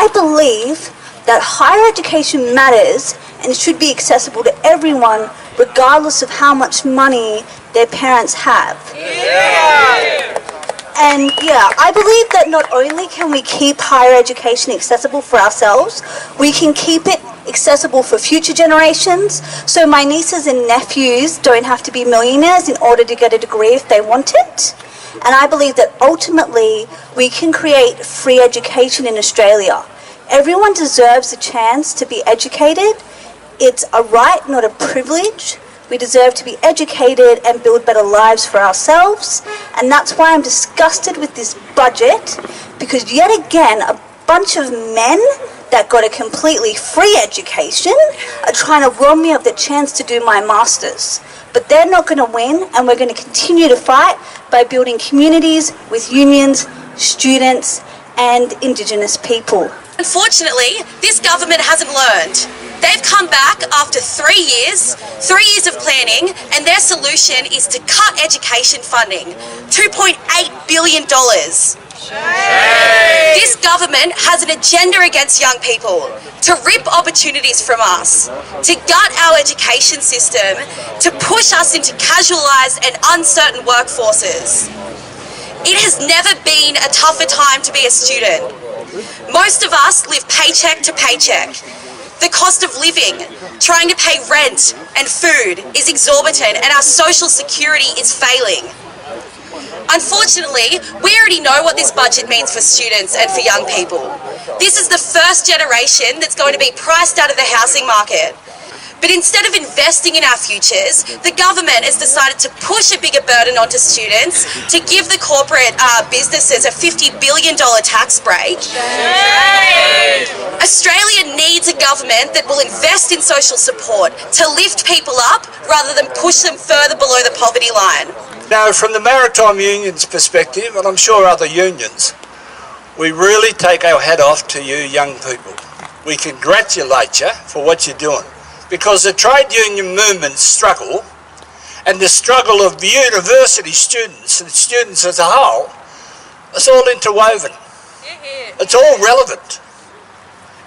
I believe that higher education matters and should be accessible to everyone regardless of how much money their parents have. And I believe that not only can we keep higher education accessible for ourselves, we can keep it accessible for future generations, so my nieces and nephews don't have to be millionaires in order to get a degree if they want it. And I believe that ultimately we can create free education in Australia. Everyone deserves a chance to be educated. It's a right, not a privilege. We deserve to be educated and build better lives for ourselves. And that's why I'm disgusted with this budget, because yet again, a bunch of men that got a completely free education are trying to rob me of the chance to do my masters. But they're not going to win, and we're going to continue to fight by building communities with unions, students, and Indigenous people. Unfortunately, this government hasn't learned. They've come back after 3 years of planning, and their solution is to cut education funding, $2.8 billion. This government has an agenda against young people, to rip opportunities from us, to gut our education system, to push us into casualised and uncertain workforces. It has never been a tougher time to be a student. Most of us live paycheck to paycheck. The cost of living, trying to pay rent and food is exorbitant, and our social security is failing. Unfortunately, we already know what this budget means for students and for young people. This is the first generation that's going to be priced out of the housing market. But instead of investing in our futures, the government has decided to push a bigger burden onto students, to give the corporate businesses a $50 billion tax break. Australia needs a government that will invest in social support to lift people up rather than push them further below the poverty line. Now, from the Maritime Union's perspective, and I'm sure other unions, we really take our hat off to you young people. We congratulate you for what you're doing, because the trade union movement's struggle and the struggle of the university students and students as a whole is all interwoven. It's all relevant.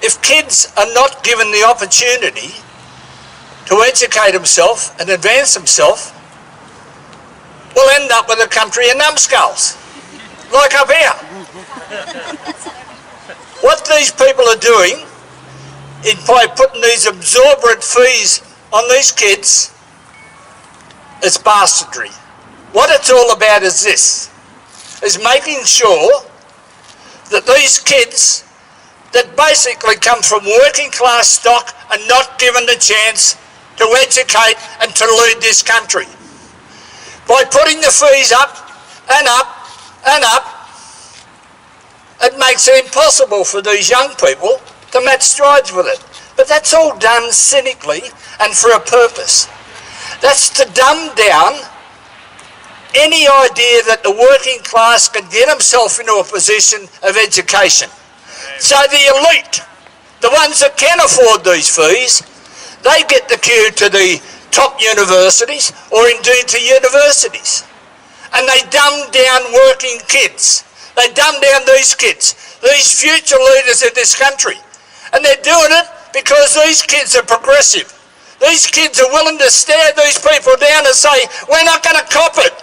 If kids are not given the opportunity to educate themselves and advance themselves, we'll end up with a country of numbskulls, like up here. What these people are doing by putting these exorbitant fees on these kids is bastardry. What it's all about is this, is making sure that these kids that basically come from working class stock are not given the chance to educate and to lead this country. By putting the fees up and up and up, it makes it impossible for these young people to match strides with it. But that's all done cynically and for a purpose. That's to dumb down any idea that the working class can get himself into a position of education. So the elite, the ones that can afford these fees, they get the queue to the top universities, or indeed to universities. And they dumb down working kids. They dumb down these kids, these future leaders of this country. And they're doing it because these kids are progressive. These kids are willing to stare these people down and say, we're not going to cop it.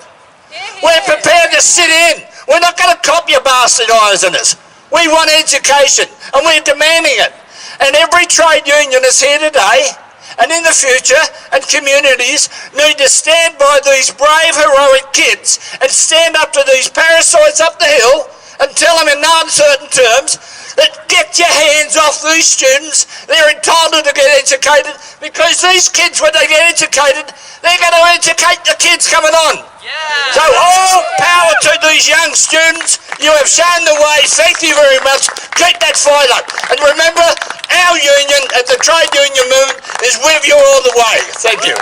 We're prepared to sit in. We're not going to cop your bastardising us. We want education, and we're demanding it. And every trade union is here today, and in the future, and communities need to stand by these brave, heroic kids and stand up to these parasites up the hill and tell them in no uncertain terms that get your hands off these students. They're entitled to get educated, because these kids, when they get educated, they're going to educate the kids coming on. So all power to these young students. You have shown the way. Thank you very much. Keep that fight up. And remember, our union at the trade union movement is with you all the way. Thank you.